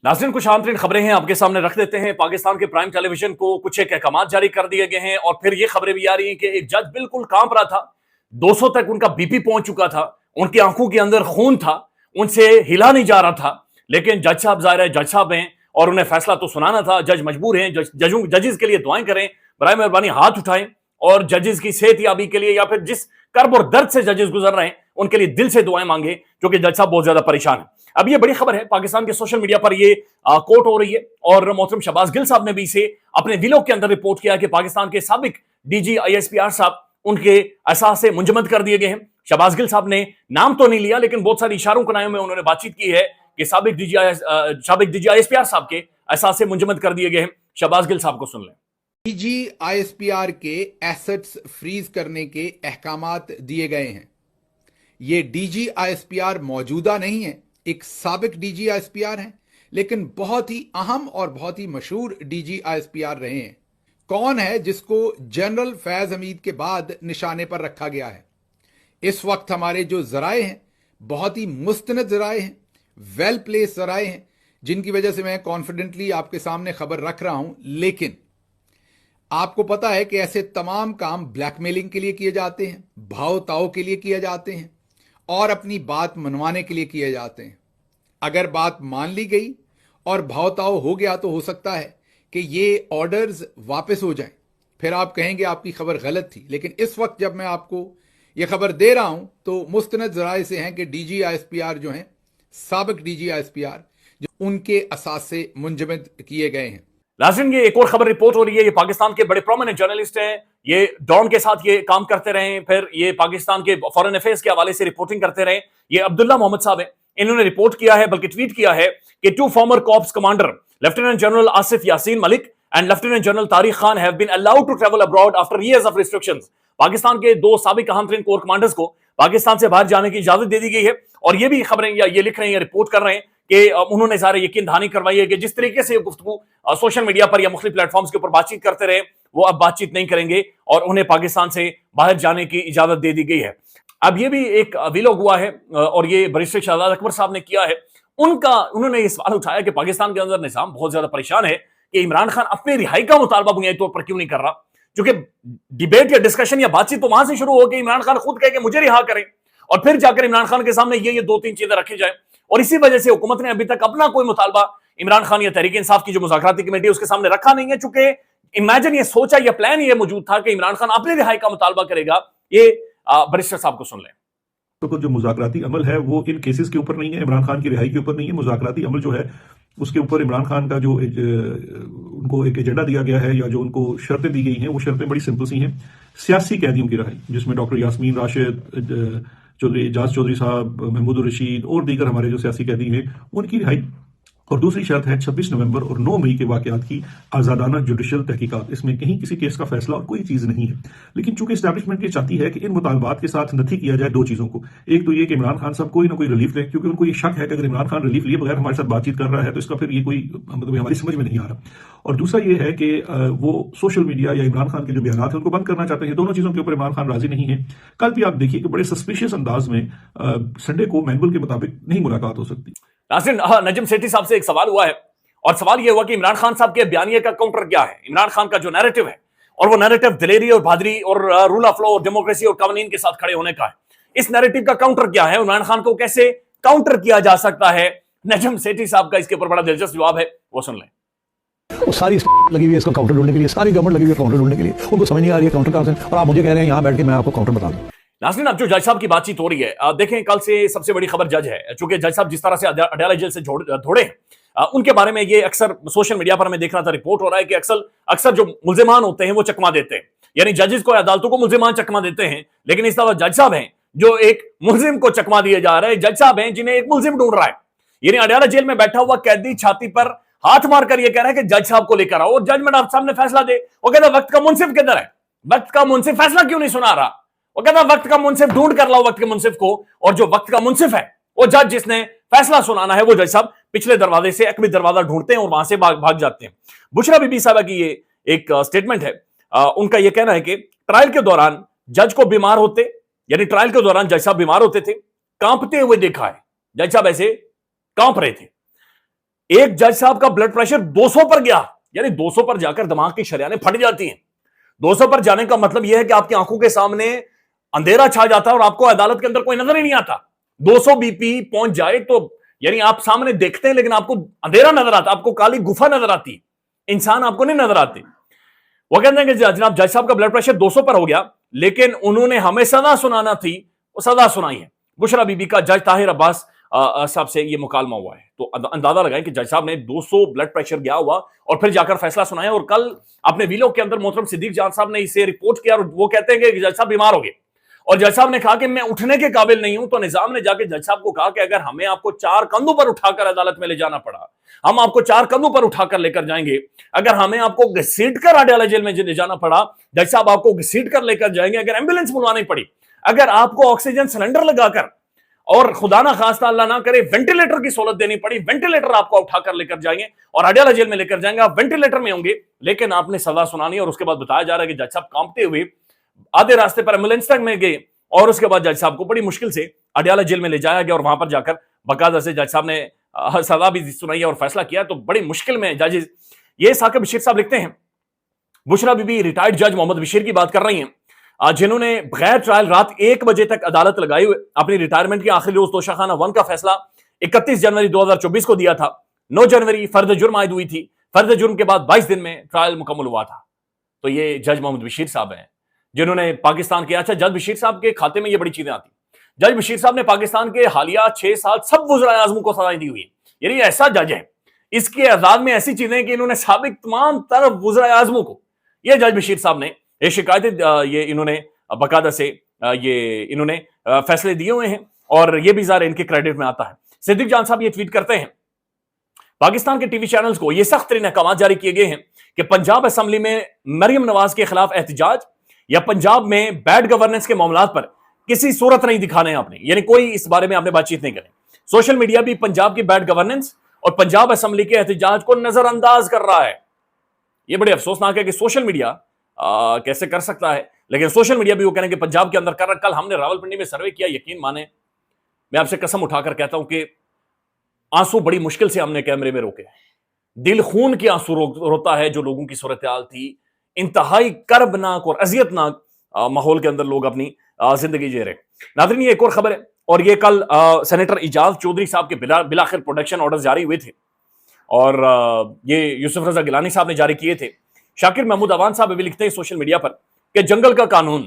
नाज़रीन, कुछ आम तरीन खबरें हैं आपके सामने रख देते हैं। पाकिस्तान के प्राइम टेलीविजन को कुछ एक अहकाम जारी कर दिए गए हैं और फिर ये खबरें भी आ रही हैं कि एक जज बिल्कुल कांप रहा था, 200 तक उनका बीपी पहुंच चुका था, उनकी आंखों के अंदर खून था, उनसे हिला नहीं जा रहा था। लेकिन जज साहब ज़ाहिर है जज साहब हैं और उन्हें फैसला तो सुनाना था। जज मजबूर हैं। जजेस के लिए दुआएं करें, बराए मेहरबानी हाथ उठाएं और जजेस की सेहतयाबी के लिए या फिर जिस कर्ब और दर्द से जजेस गुजर रहे हैं उनके लिए दिल से दुआएं मांगे, क्योंकि जज साहब बहुत ज्यादा परेशान है। अब ये बड़ी खबर है, पाकिस्तान के सोशल मीडिया पर ये कोट हो रही है और मोहतरम शहबाज गिल साहब ने भी इसे अपने विलोग के अंदर रिपोर्ट किया कि पाकिस्तान के साबिक डीजी ISPR साहब उनके एहसास से मुंजमद कर दिए गए हैं। शहबाज गिल साहब ने नाम तो नहीं लिया, लेकिन बहुत सारी इशारों कनायों में उन्होंने बातचीत की है कि साबिक डीजी ISPR साहब के एहसास से मुंजमद कर दिए गए हैं। शहबाज गिल साहब को सुन लें। डीजी ISPR के एसेट्स फ्रीज करने के अहकामात दिए गए हैं। ये डीजी ISPR मौजूदा नहीं है, एक साबिक डीजी ISPR हैं, लेकिन बहुत ही अहम और बहुत ही मशहूर डीजी ISPR रहे हैं। कौन है जिसको जनरल फैज हमीद के बाद निशाने पर रखा गया है? इस वक्त हमारे जो जराए हैं बहुत ही मुस्तनद जराए हैं, वेल प्लेस जराए हैं, जिनकी वजह से मैं कॉन्फिडेंटली आपके सामने खबर रख रहा हूं। लेकिन आपको पता है कि ऐसे तमाम काम ब्लैकमेलिंग के लिए किए जाते हैं, भाव ताव के लिए किए जाते हैं और अपनी बात मनवाने के लिए किए जाते हैं। अगर बात मान ली गई और भाव ताव हो गया तो हो सकता है कि ये ऑर्डर्स वापस हो जाएं, फिर आप कहेंगे आपकी खबर गलत थी। लेकिन इस वक्त जब मैं आपको ये खबर दे रहा हूं तो मुस्तनद जराए से हैं कि डीजी ISPR जो हैं, साबिक डीजी ISPR, जो उनके असास से मुंजमद किए गए हैं। नाज़रीन, ये एक और खबर रिपोर्ट हो रही है। ये पाकिस्तान के बड़े प्रोमिनेंट जर्नलिस्ट हैं, ये डॉन के साथ ये काम करते रहे, फिर ये पाकिस्तान के फॉरेन अफेयर्स के हवाले से रिपोर्टिंग करते रहे। ये अब्दुल्ला मोहम्मद साहब हैं, इन्होंने रिपोर्ट किया है, बल्कि ट्वीट किया है कि 2 former corps commander lieutenant general Asif Yasin Malik and lieutenant general Tariq Khan have been allowed to travel abroad after years of restrictions. Pakistan के 2 साबिक अहम तरीन कोर कमांडर्स को पाकिस्तान से बाहर जाने की इजाजत दे दी गई है। और ये भी खबरें या ये लिख रहे हैं, रिपोर्ट कर रहे हैं कि उन्होंने सारे यकीन दहानी करवाई है कि जिस तरीके से गुफ्तगू सोशल मीडिया पर या मुख्तलिफ प्लेटफॉर्म्स के ऊपर बातचीत करते रहे, वो अब बातचीत नहीं करेंगे और उन्हें पाकिस्तान से बाहर जाने की इजाजत दे दी गई है। अब ये भी एक विलोग हुआ है और ये बैरिस्टर शहजाद अकबर साहब ने किया है। उन्होंने ये सवाल उठाया कि पाकिस्तान के अंदर निजाम बहुत ज्यादा परेशान है कि इमरान खान अपनी रिहाई का मुतालबा बुनियादी तौर पर क्यों नहीं कर रहा, क्योंकि डिबेट या डिस्कशन या बातचीत तो वहां से शुरू हो कि इमरान खान खुद कहे कि मुझे रिहा करें और फिर जाकर इमरान खान के सामने ये 2-3 चीजें रखी जाए। और इसी वजह से हुकूमत ने अभी तक अपना कोई मुतालबा इमरान खान या तहरीक इंसाफ की जो मुज़ाकराती कमेटी है उसके सामने रखा नहीं है, चूंकि इमेजिन ये सोचा या प्लान ये मौजूद था कि इमरान खान अपनी रिहाई का मुतालबा करेगा। ये बैरिस्टर साहब को सुन लें। तो जो मुज़ाकराती अमल है वो इन केसेस के ऊपर नहीं है, इमरान खान की रिहाई के ऊपर नहीं है। मुज़ाकराती अमल जो है उसके ऊपर इमरान खान का जो उनको एक एजेंडा दिया गया है या जो उनको शर्तें दी गई हैं, वो शर्तें बड़ी सिंपल सी हैं। सियासी कैदियों की रिहाई, जिसमें डॉक्टर यास्मीन राशिद चौधरी, एजाज चौधरी साहब, महमूद रशीद और दीगर हमारे जो सियासी कैदी हैं, उनकी रिहाई। और दूसरी शर्त है 26 नवंबर और 9 मई के वाकयात की आज़ादाना जुडिशल तहकीकात। इसमें कहीं किसी केस का फैसला और कोई चीज़ नहीं है। लेकिन चूंकि इस्टेब्लिशमेंट ये चाहती है कि इन मुतालबात के साथ नथी किया जाए 2 चीज़ों को। एक तो ये कि इमरान खान साहब कोई ना कोई रिलीफ लें, क्योंकि उनको ये शक है कि अगर इमरान खान रिलीफ लिए बगैर हमारे साथ बातचीत कर रहा है तो इसका फिर ये कोई मतलब हमारी समझ में नहीं आ रहा। और दूसरा ये है कि वो सोशल मीडिया या इमरान खान के जो बयान है उनको बंद करना चाहते हैं। दोनों चीज़ों के ऊपर इमरान खान राजी नहीं है। कल भी आप देखिए कि बड़े सस्पिशियस अंदाज में संडे को मैनुअल के मुताबिक नहीं मुलाकात हो सकती। नाज़रीन, नजम सेठी साहब से एक सवाल हुआ है और सवाल यह हुआ कि इमरान खान साहब के बयानिए का काउंटर क्या है। इमरान खान का जो नैरेटिव है और वो नैरेटिव दिलेरी और बहादुरी और रूल ऑफ लॉ और डेमोक्रेसी और कानून के साथ खड़े होने का है। इस नैरेटिव का काउंटर क्या है, इमरान खान को कैसे काउंटर किया जा सकता है? नजम सेठी साहब का इसके ऊपर बड़ा दिलचस्प जवाब है, वो सुन लें। वो सारी लगी हुई है इसको काउंटर ढूंढने के लिए, सारी गवर्नमेंट लगी हुई है काउंटर ढूंढने के लिए, उनको समझ नहीं आ रही है काउंटर कहां से, और आप मुझे कह रहे हैं यहां बैठ के मैं आपको काउंटर बता दूं। नाज़रीन, अब जो जज साहब की बातचीत हो रही है, देखें कल से सबसे बड़ी खबर जज है, चूंकि जज साहब जिस तरह से अडयाला जेल से धोड़े उनके बारे में ये अक्सर सोशल मीडिया पर हमें देख रहा था, रिपोर्ट हो रहा है कि अक्सर जो मुल्जिमान होते हैं वो चकमा देते हैं, यानी जजेस को, अदालतों को मुल्जिमान चकमा देते हैं। लेकिन इस तरह जज साहब हैं जो एक मुल्जिम को चकमा दिए जा रहे हैं, जज साहब हैं जिन्हें एक मुल्जिम ढूंढ रहा है। यानी अडयाला जेल में बैठा हुआ कैदी छाती पर हाथ मारकर यह कह रहा है कि जज साहब को लेकर आओ और जज मैडम सामने फैसला दे। वो कहता वक्त का मुंसिफ किधर है, वक्त का मुंसिफ फैसला क्यों नहीं सुना रहा? वो कहता वक्त का मुंसिफ ढूंढ कर लाओ वक्त के मुंसिफ को, और जो वक्त का मुंसिफ है वो जज जिसने फैसला सुनाना है वो जज साहब पिछले दरवाजे से अकबी दरवाजा ढूंढते हैं और वहां से भाग जाते हैं। बुशरा बीबी साहबा की ये एक स्टेटमेंट है। उनका यह कहना है कि ट्रायल के दौरान जज को बीमार होते, यानी ट्रायल के दौरान जज साहब बीमार होते थे, कांपते हुए देखा है, जज साहब ऐसे कांप रहे थे। ایک جج صاحب کا بلڈ پریشر 200 پر گیا, یعنی 200 پر جا کر دماغ کی شریانیں پھٹ جاتی ہیں. 200 پر جانے کا مطلب یہ ہے کہ آپ کی آنکھوں کے سامنے اندھیرا چھا جاتا ہے اور آپ کو عدالت کے اندر کوئی نظر ہی نہیں آتا. 200 بی پی پہنچ جائے تو یعنی آپ سامنے دیکھتے ہیں لیکن آپ کو اندھیرا نظر آتا, آپ کو کالی گفا نظر آتی, انسان آپ کو نہیں نظر آتے. وہ کہتے ہیں کہ جناب جج صاحب کا بلڈ پریشر 200 پر ہو گیا, لیکن انہوں نے ہمیں سزا سنانا تھی, وہ سزا سنائی ہے. بشرا بی بی کا جج طاہر عباس صاحب سے یہ مکالمہ ہوا ہے, تو اندازہ لگائیں کہ جج صاحب نے 200 بلڈ پریشر گیا ہوا اور پھر جا کر فیصلہ سنایا. اور کل اپنے ویلوگ کے اندر محترم صدیق جان صاحب نے اسے رپورٹ کیا اور وہ کہتے ہیں کہ جج صاحب بیمار ہو گئے اور جج صاحب نے کہا کہ میں اٹھنے کے قابل نہیں ہوں. تو نظام نے جا کے جج صاحب کو کہا کہ اگر ہمیں آپ کو 4 کندھوں پر اٹھا کر عدالت میں لے جانا پڑا, ہم آپ کو 4 کندھوں پر اٹھا کر لے کر جائیں گے. اگر ہمیں آپ کو گھسیٹ کر اڈیالہ جیل میں لے جانا پڑا, جج صاحب آپ کو گھسیٹ کر لے کر جائیں گے. اگر ایمبولینس بلوانی پڑی, اگر آپ کو آکسیجن سلنڈر لگا کر اور خدا نہ خواستہ اللہ نہ کرے وینٹیلیٹر کی سہولت دینی پڑی, وینٹیلیٹر آپ کو اٹھا کر لے کر جائیں گے اور اڈیالہ جیل میں لے کر جائیں گے, آپ وینٹیلیٹر میں ہوں گے, لیکن آپ نے سزا سنانی ہے. اور اس کے بعد بتایا جا رہا ہے کہ جج صاحب کانپتے ہوئے آدھے راستے پر ایمبولینس تک میں گئے اور اس کے بعد جج صاحب کو بڑی مشکل سے اڈیالہ جیل میں لے جایا گیا اور وہاں پر جا کر باقاعدہ سے جج صاحب نے سزا بھی سنائی اور فیصلہ کیا. تو بڑی مشکل میں ججز, یہ ثاقب بشیر صاحب لکھتے ہیں, بشرا بی بی ریٹائرڈ جج محمد بشیر کی بات کر رہی ہیں, جنہوں نے بغیر ٹرائل رات 1 بجے تک عدالت لگائی ہوئے اپنی ریٹائرمنٹ کے آخری روز توشہ خانہ 1 کا فیصلہ 31 جنوری 2024 کو دیا تھا. 9 جنوری فرد جرم عائد ہوئی تھی, فرد جرم کے بعد 22 دن میں ٹرائل مکمل ہوا تھا. تو یہ جج محمد بشیر صاحب ہیں جنہوں نے پاکستان کے, اچھا جج بشیر صاحب کے کھاتے میں یہ بڑی چیزیں آتی. جج بشیر صاحب نے پاکستان کے حالیہ 6 سال سب وزرائے اعظموں کو سزائیں دی ہوئی ہیں, یعنی ایسا جج ہے, اس کے اعزاز میں ایسی چیزیں کہ انہوں نے سابق تمام تر وزرائے اعظموں کو, یہ جج بشیر صاحب نے یہ شکایتیں یہ انہوں نے باقاعدہ سے یہ انہوں نے فیصلے دیے ہوئے ہیں اور یہ بھی ظاہر ان کے کریڈٹ میں آتا ہے. صدیق جان صاحب یہ ٹویٹ کرتے ہیں, پاکستان کے ٹی وی چینلز کو یہ سخت ترین احکامات جاری کیے گئے ہیں کہ پنجاب اسمبلی میں مریم نواز کے خلاف احتجاج یا پنجاب میں بیڈ گورننس کے معاملات پر کسی صورت نہیں دکھانے آپ نے, یعنی کوئی اس بارے میں آپ نے بات چیت نہیں کریں. سوشل میڈیا بھی پنجاب کی بیڈ گورننس اور پنجاب اسمبلی کے احتجاج کو نظر انداز کر رہا ہے. یہ بڑے افسوسناک ہے کہ سوشل میڈیا کیسے کر سکتا ہے, لیکن سوشل میڈیا بھی وہ کہنے کہ پنجاب کے اندر کر رہا. کل ہم نے راولپنڈی میں سروے کیا, یقین مانیں میں آپ سے قسم اٹھا کر کہتا ہوں کہ آنسو بڑی مشکل سے ہم نے کیمرے میں روکے, دل خون کے آنسو روتا ہے جو لوگوں کی صورتحال تھی. انتہائی کربناک اور اذیتناک ماحول کے اندر لوگ اپنی زندگی جی رہے. ناظرین یہ ایک اور خبر ہے, اور یہ کل سینیٹر اعجاز چودھری صاحب کے بلاخر پروڈکشن آرڈر جاری ہوئے تھے اور یہ یوسف رضا گیلانی صاحب نے جاری کیے تھے. شاکر محمود عوان صاحب بھی لکھتے ہیں سوشل میڈیا پر کہ جنگل کا قانون,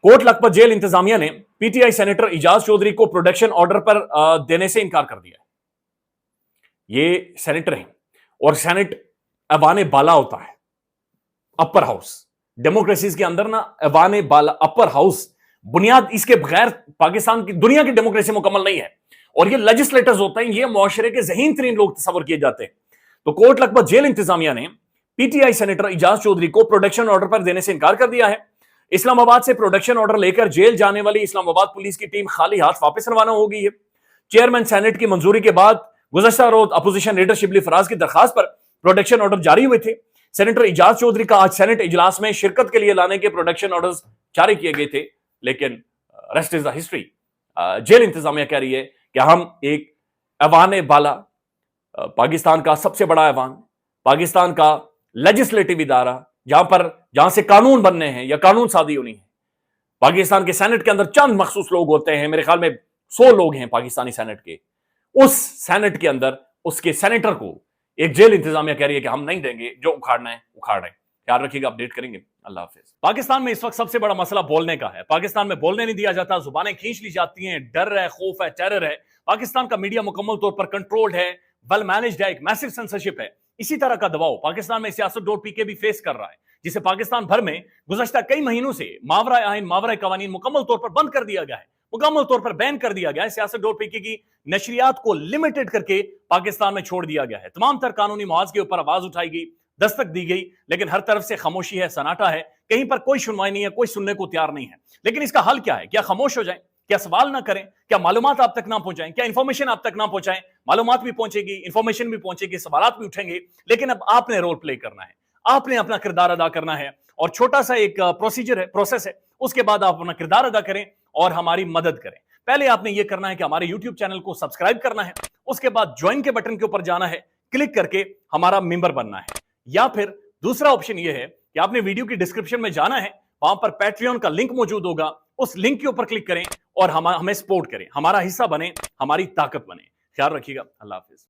کوٹ لکھپت جیل انتظامیہ نے پی ٹی آئی سینیٹر اعجاز چودھری کو پروڈکشن آرڈر پر دینے سے انکار کر دیا ہے. یہ سینیٹر ہیں اور سینٹ ایوان بالا ہوتا ہے, اپر ہاؤس. ڈیموکریسیز کے اندر نا ایوان بالا اپر ہاؤس بنیاد, اس کے بغیر پاکستان کی دنیا کی ڈیموکریسی مکمل نہیں ہے. اور یہ لیجسلیٹرز ہوتے ہیں, یہ معاشرے کے ذہین ترین لوگ تصور کیے جاتے ہیں. تو کوٹ لکھپت جیل انتظامیہ نے پی ٹی آئی سینیٹر اعجاز چودھری کو پروڈکشن آرڈر پر دینے سے انکار کر دیا ہے. اسلام آباد سے پروڈکشن آرڈر لے کر جیل جانے والی اسلام آباد پولیس کی ٹیم خالی ہاتھ واپس روانہ ہو گئی ہے. چیئرمین سینٹ کی منظوری کے بعد گزشتہ روز اپوزیشن لیڈر شبلی فراز کی درخواست پر پروڈکشن آرڈر جاری ہوئے تھے. سینیٹر اعجاز چودھری کا آج سینٹ اجلاس میں شرکت کے لیے لانے کے پروڈکشن آرڈرز جاری کیے گئے تھے, لیکن ریسٹ از دا ہسٹری. جیل انتظامیہ کہہ رہی ہے کہ ہم ایک ایوان بالا, پاکستان کا سب سے بڑا ایوان, پاکستان کا لیجسلیٹو ادارہ جہاں سے قانون بننے ہیں یا قانون سازی ہونی ہے. پاکستان کے سینٹ کے اندر چند مخصوص لوگ ہوتے ہیں, میرے خیال میں 100 لوگ ہیں پاکستانی سینٹ کے. اس سینٹ کے اندر اس کے سینیٹر کو ایک جیل انتظامیہ کہہ رہی ہے کہ ہم نہیں دیں گے, جو اکھاڑنا ہے اکھاڑ رہے ہیں. خیال رکھیے گا, اپڈیٹ کریں گے. اللہ حافظ. پاکستان میں اس وقت سب سے بڑا مسئلہ بولنے کا ہے. پاکستان میں بولنے نہیں دیا جاتا, زبانیں کھینچ لی جاتی ہیں, ڈر ہے, خوف ہے, ٹیرر ہے. پاکستان کا میڈیا مکمل طور پر کنٹرولڈ ہے, ویل مینجڈ ہے, ایک میسو سینسرشپ ہے. اسی طرح کا دباؤ پاکستان میں سیاست.pk بھی فیس کر رہا ہے, جسے پاکستان بھر میں گزشتہ کئی مہینوں سے ماورائے آئین ماورائے قوانین مکمل طور پر بند کر دیا گیا ہے, مکمل طور پر بین کر دیا گیا ہے. سیاست.pk کی نشریات کو لمیٹڈ کر کے پاکستان میں چھوڑ دیا گیا ہے. تمام تر قانونی محاذ کے اوپر آواز اٹھائی گئی, دستک دی گئی, لیکن ہر طرف سے خاموشی ہے, سناٹا ہے, کہیں پر کوئی سنوائی نہیں ہے, کوئی سننے کو تیار نہیں ہے. لیکن اس کا حل کیا ہے؟ کیا خاموش ہو جائیں؟ کیا سوال نہ کریں؟ کیا معلومات آپ تک نہ پہنچائیں؟ کیا انفارمیشن آپ تک نہ پہنچائیں؟ معلومات بھی پہنچے گی, انفارمیشن بھی پہنچے گی, سوالات بھی اٹھیں گے, لیکن اب آپ نے رول پلے کرنا ہے, آپ نے اپنا کردار ادا کرنا ہے. اور چھوٹا سا ایک پروسیجر ہے, پروسیس ہے, اس کے بعد آپ اپنا کردار ادا کریں اور ہماری مدد کریں. पहले आपने ये करना है कि हमारे YouTube चैनल को सब्सक्राइब करना है, उसके बाद ज्वाइन के बटन के ऊपर जाना है, क्लिक करके हमारा मेंबर बनना है। या फिर दूसरा ऑप्शन ये है कि आपने वीडियो की डिस्क्रिप्शन में जाना है, वहां पर पैट्रियन का लिंक मौजूद होगा, उस लिंक के ऊपर क्लिक करें और हमें सपोर्ट करें, हमारा हिस्सा बने, हमारी ताकत बने। ख्याल रखिएगा। अल्लाह हाफिज।